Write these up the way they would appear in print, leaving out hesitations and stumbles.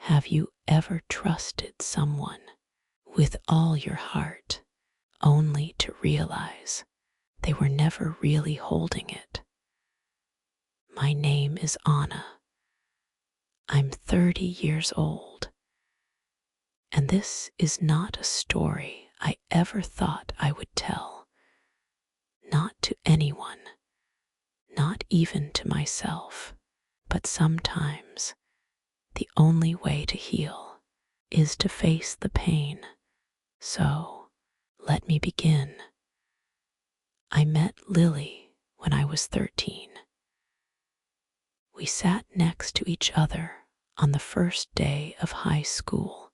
Have you ever trusted someone with all your heart, only to realize they were never really holding it? My name is Anna. I'm 30 years old, and this is not a story I ever thought I would tell. Not to anyone, not even to myself, but sometimes the only way to heal is to face the pain. So, let me begin. I met Lily when I was 13. We sat next to each other on the first day of high school.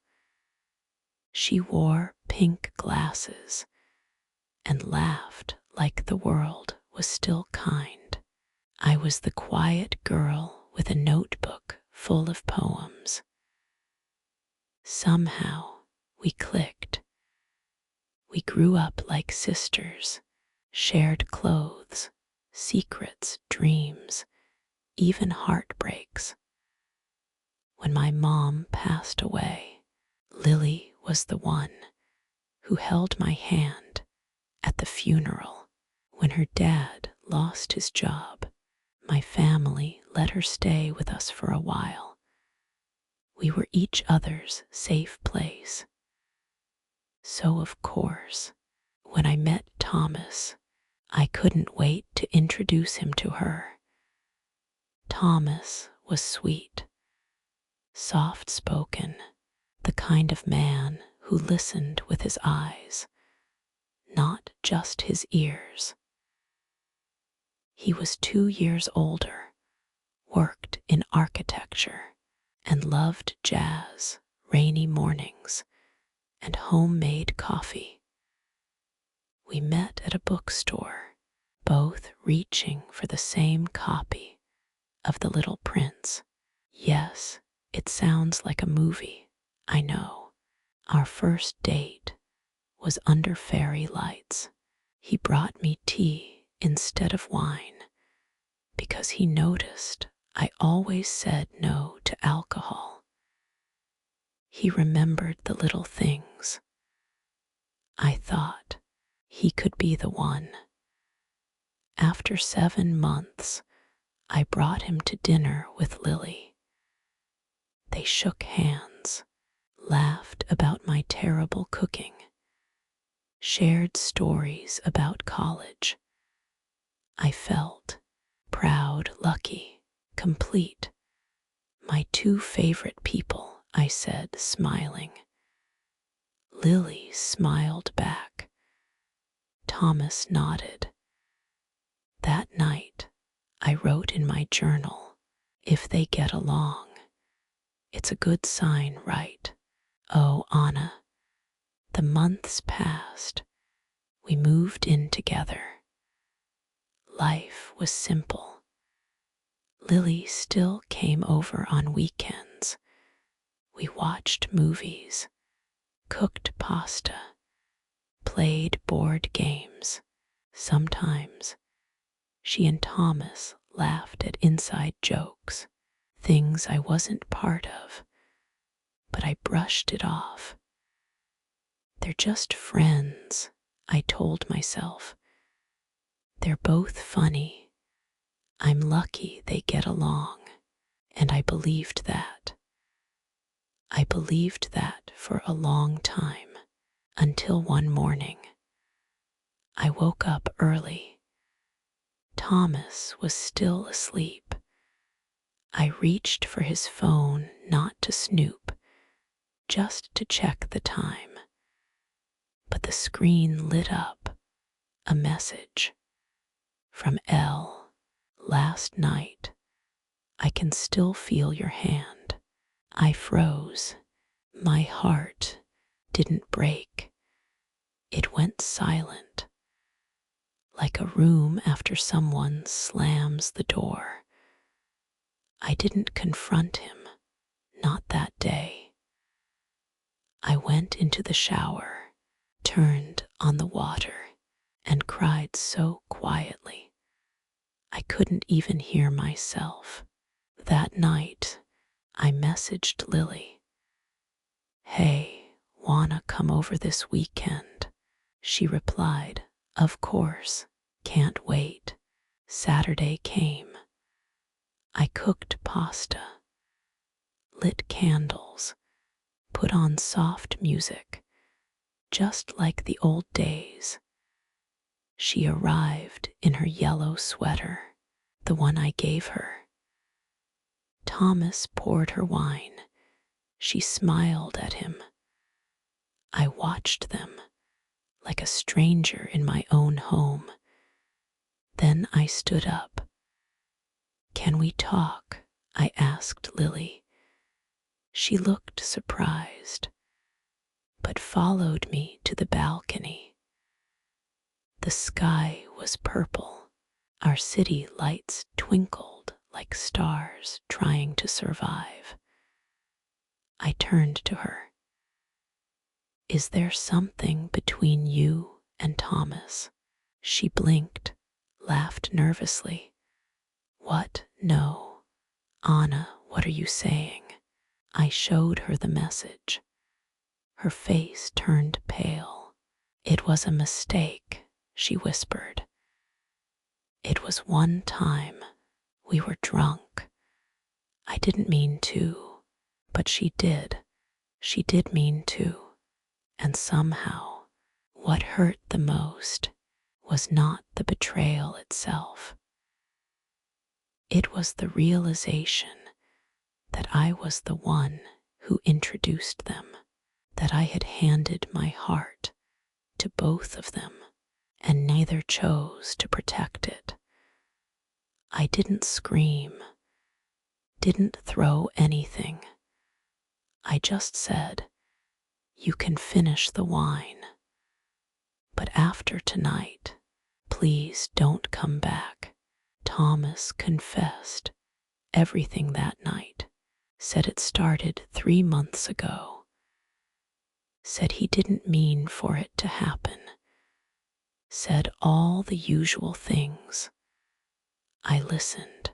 She wore pink glasses and laughed like the world was still kind. I was the quiet girl with a notebook full of poems. Somehow we clicked. We grew up like sisters, shared clothes, secrets, dreams, even heartbreaks. When my mom passed away, Lily was the one who held my hand at the funeral. When her dad lost his job, my family let her stay with us for a while. We were each other's safe place. So, of course, when I met Thomas, I couldn't wait to introduce him to her. Thomas was sweet, soft-spoken, the kind of man who listened with his eyes, not just his ears. He was 2 years older, worked in architecture, and loved jazz, rainy mornings, and homemade coffee. We met at a bookstore, both reaching for the same copy of The Little Prince. Yes, it sounds like a movie, I know. Our first date was under fairy lights. He brought me tea instead of wine because he noticed I always said no to alcohol. He remembered the little things. I thought he could be the one. After 7 months, I brought him to dinner with Lily. They shook hands, laughed about my terrible cooking, shared stories about college. I felt proud, lucky, complete. My 2 favorite people, I said, smiling. Lily smiled back. Thomas nodded. That night, I wrote in my journal, if they get along, it's a good sign, right? Oh, Anna, the months passed. We moved in together. Life was simple. Lily still came over on weekends. We watched movies, cooked pasta, played board games. Sometimes she and Thomas laughed at inside jokes, things I wasn't part of, but I brushed it off. They're just friends, I told myself. They're both funny. I'm lucky they get along, and I believed that. I believed that for a long time, until one morning. I woke up early. Thomas was still asleep. I reached for his phone, not to snoop, just to check the time. But the screen lit up, a message from L. Last night, I can still feel your hand. I froze. My heart didn't break. It went silent, like a room after someone slams the door. I didn't confront him, not that day. I went into the shower, turned on the water, and cried so quietly I couldn't even hear myself. That night, I messaged Lily. "Hey, wanna come over this weekend?" She replied, "Of course, can't wait." Saturday came. I cooked pasta, lit candles, put on soft music, just like the old days. She arrived in her yellow sweater, the one I gave her. Thomas poured her wine. She smiled at him. I watched them, like a stranger in my own home. Then I stood up. "Can we talk?" I asked Lily. She looked surprised, but followed me to the balcony. The sky was purple. Our city lights twinkled like stars trying to survive. I turned to her. "Is there something between you and Thomas?" She blinked, laughed nervously. "What? No. Anna, what are you saying?" I showed her the message. Her face turned pale. "It was a mistake," she whispered. "It was one time. We were drunk. I didn't mean to, but she did. She did mean to. And somehow, what hurt the most was not the betrayal itself. It was the realization that I was the one who introduced them, that I had handed my heart to both of them, and neither chose to protect it. I didn't scream, didn't throw anything. I just said, "You can finish the wine. But after tonight, please don't come back." Thomas confessed everything that night, said it started 3 months ago, said he didn't mean for it to happen, said all the usual things. I listened.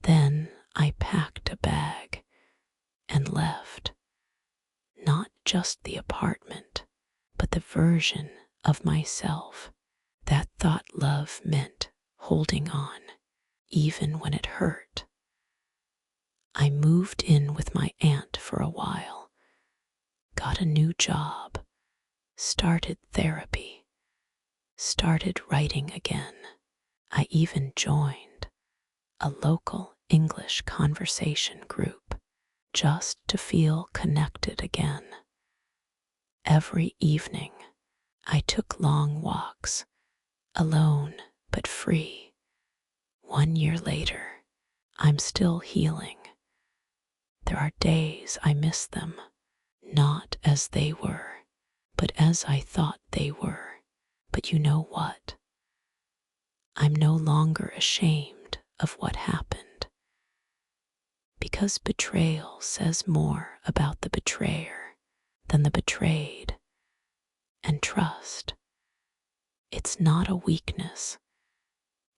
Then I packed a bag and left. Not just the apartment, but the version of myself that thought love meant holding on, even when it hurt. I moved in with my aunt for a while, got a new job, started therapy, started writing again. I even joined a local English conversation group just to feel connected again. Every evening, I took long walks, alone but free. 1 year later, I'm still healing. There are days I miss them, not as they were, but as I thought they were. But you know what? I'm no longer ashamed of what happened, because betrayal says more about the betrayer than the betrayed. And trust, it's not a weakness.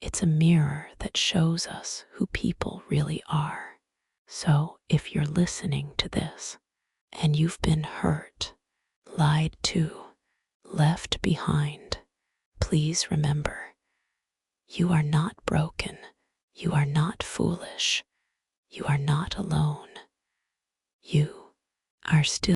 It's a mirror that shows us who people really are. So if you're listening to this and you've been hurt, lied to, left behind, please remember, you are not broken. You are not foolish. You are not alone. You are still